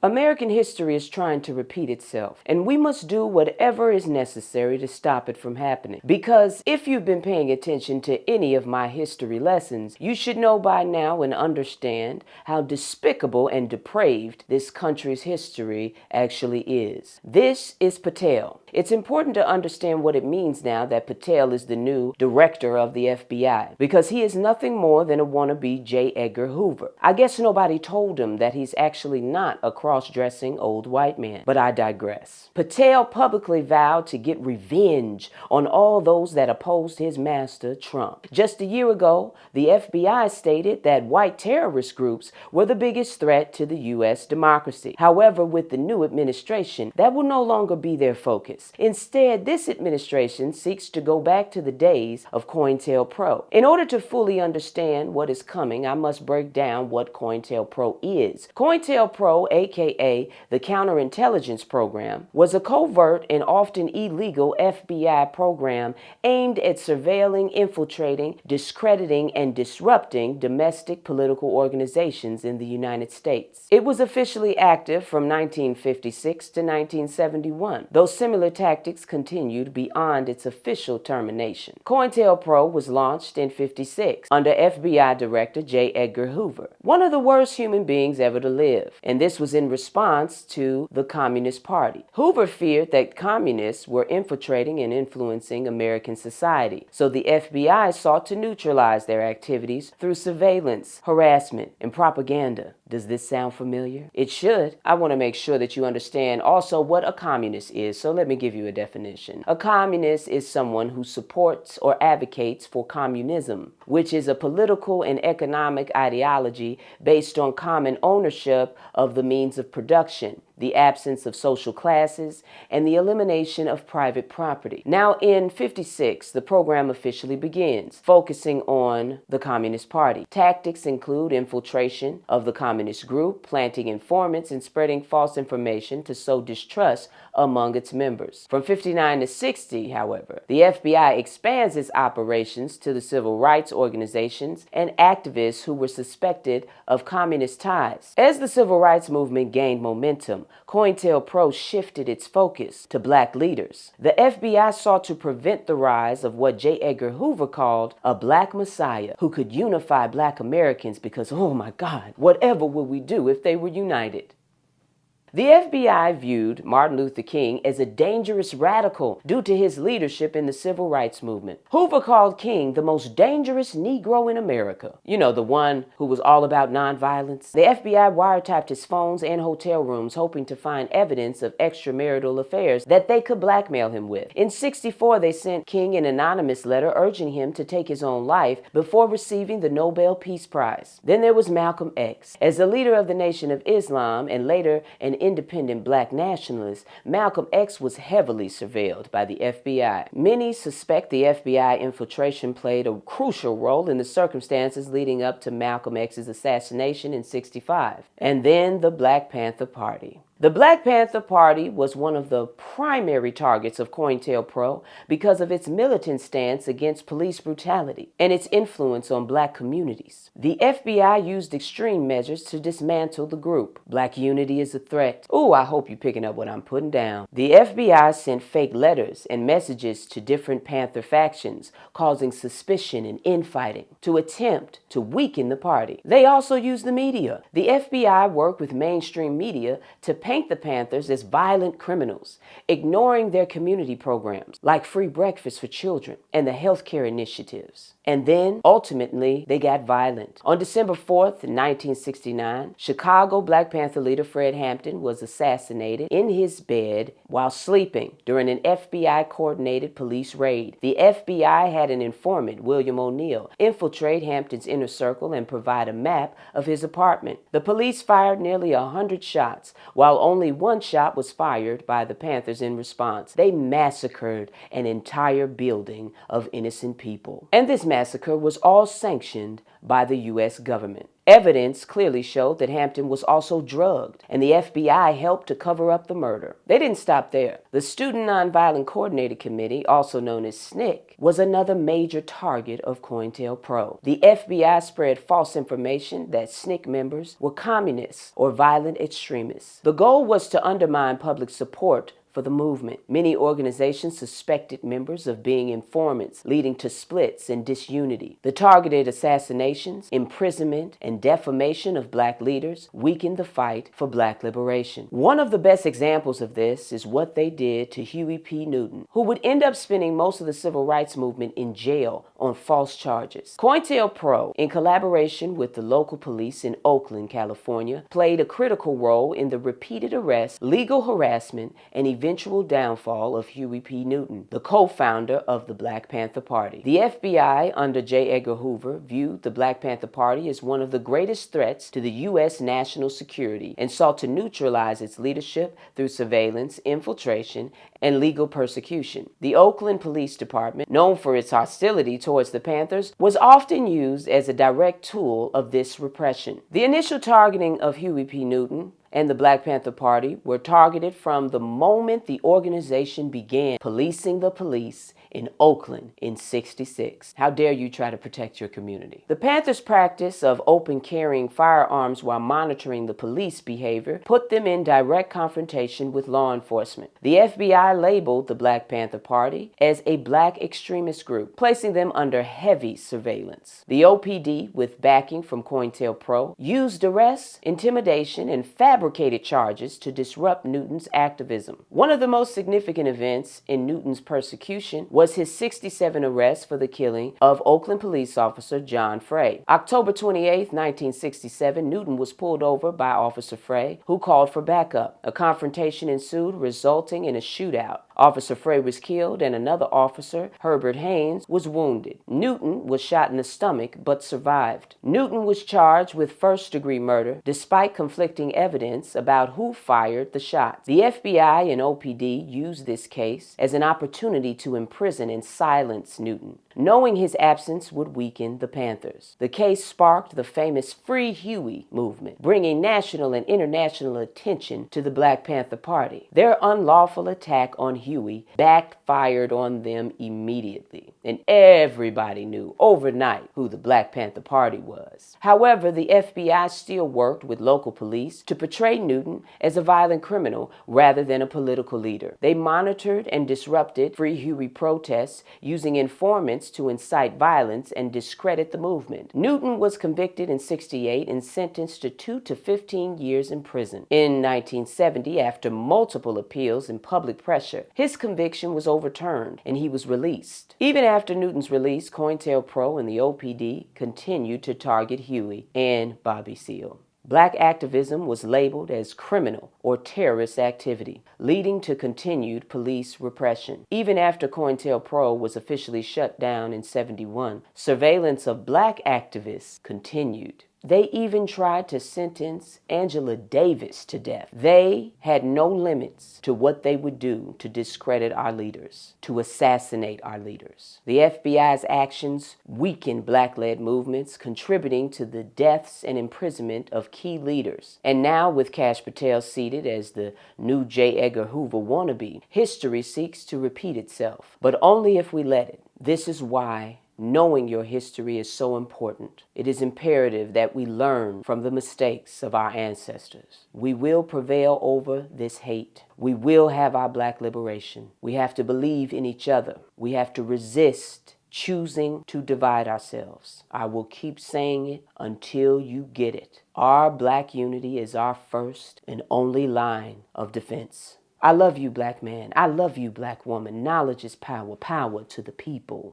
American history is trying to repeat itself, and we must do whatever is necessary to stop it from happening. Because if you've been paying attention to any of my history lessons, you should know by now and understand how despicable and depraved this country's history actually is. This is Patel. It's important to understand what it means now that Patel is the new director of the FBI, because he is nothing more than a wannabe J. Edgar Hoover. I guess nobody told him that he's actually not a cross-dressing old white man, but I digress. Patel publicly vowed to get revenge on all those that opposed his master, Trump. Just a year ago, the FBI stated that white terrorist groups were the biggest threat to the U.S. democracy. However, with the new administration, that will no longer be their focus. Instead, this administration seeks to go back to the days of Cointelpro. In order to fully understand what is coming, I must break down what Cointelpro is. Cointelpro, aka the Counterintelligence Program, was a covert and often illegal FBI program aimed at surveilling, infiltrating, discrediting, and disrupting domestic political organizations in the United States. It was officially active from 1956 to 1971, though similar tactics continued beyond its official termination. Cointelpro was launched in 56 under FBI Director J. Edgar Hoover, one of the worst human beings ever to live, and this was in response to the Communist Party. Hoover feared that communists were infiltrating and influencing American society, so the FBI sought to neutralize their activities through surveillance, harassment, and propaganda. Does this sound familiar? It should. I want to make sure that you understand also what a communist is, so let me give you a definition. A communist is someone who supports or advocates for communism, which is a political and economic ideology based on common ownership of the means of production, the absence of social classes, and the elimination of private property. Now, in 56, the program officially begins, focusing on the Communist Party. Tactics include infiltration of the communist group, planting informants, and spreading false information to sow distrust among its members. From 59 to 60, however, the FBI expands its operations to the civil rights organizations and activists who were suspected of communist ties. As the civil rights movement gained momentum, Cointelpro shifted its focus to black leaders. The FBI sought to prevent the rise of what J. Edgar Hoover called a black messiah who could unify black Americans because, oh my God, whatever would we do if they were united? The FBI viewed Martin Luther King as a dangerous radical due to his leadership in the civil rights movement. Hoover called King the most dangerous Negro in America. You know, the one who was all about nonviolence. The FBI wiretapped his phones and hotel rooms, hoping to find evidence of extramarital affairs that they could blackmail him with. In 64, they sent King an anonymous letter urging him to take his own life before receiving the Nobel Peace Prize. Then there was Malcolm X. As the leader of the Nation of Islam and later an independent black nationalist, Malcolm X was heavily surveilled by the FBI. Many suspect the FBI infiltration played a crucial role in the circumstances leading up to Malcolm X's assassination in 65. And then the Black Panther Party. The Black Panther Party was one of the primary targets of Cointelpro because of its militant stance against police brutality and its influence on black communities. The FBI used extreme measures to dismantle the group. Black unity is a threat. Ooh, I hope you're picking up what I'm putting down. The FBI sent fake letters and messages to different Panther factions, causing suspicion and infighting to attempt to weaken the party. They also used the media. The FBI worked with mainstream media to paint the Panthers as violent criminals, ignoring their community programs like free breakfast for children and the healthcare initiatives. And then, ultimately, they got violent. On December 4th, 1969, Chicago Black Panther leader Fred Hampton was assassinated in his bed while sleeping during an FBI-coordinated police raid. The FBI had an informant, William O'Neill, infiltrate Hampton's inner circle and provide a map of his apartment. The police fired nearly 100 shots, while only one shot was fired by the Panthers in response. They massacred an entire building of innocent people. And this massacre was all sanctioned by the U.S. government. Evidence clearly showed that Hampton was also drugged, and the FBI helped to cover up the murder. They didn't stop there. The Student Nonviolent Coordinating Committee, also known as SNCC, was another major target of Cointelpro. The FBI spread false information that SNCC members were communists or violent extremists. The goal was to undermine public support for the movement. Many organizations suspected members of being informants, leading to splits and disunity. The targeted assassinations, imprisonment, and defamation of black leaders weakened the fight for black liberation. One of the best examples of this is what they did to Huey P. Newton, who would end up spending most of the civil rights movement in jail on false charges. Cointelpro, in collaboration with the local police in Oakland, California, played a critical role in the repeated arrest, legal harassment, and eventual downfall of Huey P. Newton, the co-founder of the Black Panther Party. The FBI, under J. Edgar Hoover, viewed the Black Panther Party as one of the greatest threats to the U.S. national security and sought to neutralize its leadership through surveillance, infiltration, and legal persecution. The Oakland Police Department, known for its hostility towards the Panthers, was often used as a direct tool of this repression. The initial targeting of Huey P. Newton and the Black Panther Party were targeted from the moment the organization began policing the police in Oakland in '66. How dare you try to protect your community? The Panthers' practice of open carrying firearms while monitoring the police behavior put them in direct confrontation with law enforcement. The FBI labeled the Black Panther Party as a black extremist group, placing them under heavy surveillance. The OPD, with backing from Cointelpro, used arrests, intimidation, and fabricated charges to disrupt Newton's activism. One of the most significant events in Newton's persecution was his '67 arrest for the killing of Oakland police officer John Frey. October 28, 1967, Newton was pulled over by Officer Frey, who called for backup. A confrontation ensued, resulting in a shootout. Officer Frey was killed and another officer, Herbert Haynes, was wounded. Newton was shot in the stomach but survived. Newton was charged with first-degree murder despite conflicting evidence about who fired the shots. The FBI and OPD used this case as an opportunity to imprison and silence Newton, knowing his absence would weaken the Panthers. The case sparked the famous Free Huey movement, bringing national and international attention to the Black Panther Party. Their unlawful attack on Huey backfired on them immediately, and everybody knew overnight who the Black Panther Party was. However, the FBI still worked with local police to portray Newton as a violent criminal rather than a political leader. They monitored and disrupted Free Huey protests using informants to incite violence and discredit the movement. Newton was convicted in '68 and sentenced to 2 to 15 years in prison. In 1970, after multiple appeals and public pressure, his conviction was overturned and he was released. Even after Newton's release, Cointelpro and the OPD continued to target Huey and Bobby Seale. Black activism was labeled as criminal or terrorist activity, leading to continued police repression. Even after Cointelpro was officially shut down in '71, surveillance of black activists continued. They even tried to sentence Angela Davis to death. They had no limits to what they would do to discredit our leaders, to assassinate our leaders. The FBI's actions weakened black-led movements, contributing to the deaths and imprisonment of key leaders. And now, with Kash Patel seated as the new J. Edgar Hoover wannabe, history seeks to repeat itself, but only if we let it. This is why knowing your history is so important. It is imperative that we learn from the mistakes of our ancestors. We will prevail over this hate. We will have our black liberation. We have to believe in each other. We have to resist choosing to divide ourselves. I will keep saying it until you get it. Our black unity is our first and only line of defense. I love you, black man. I love you, black woman. Knowledge is power. Power to the people.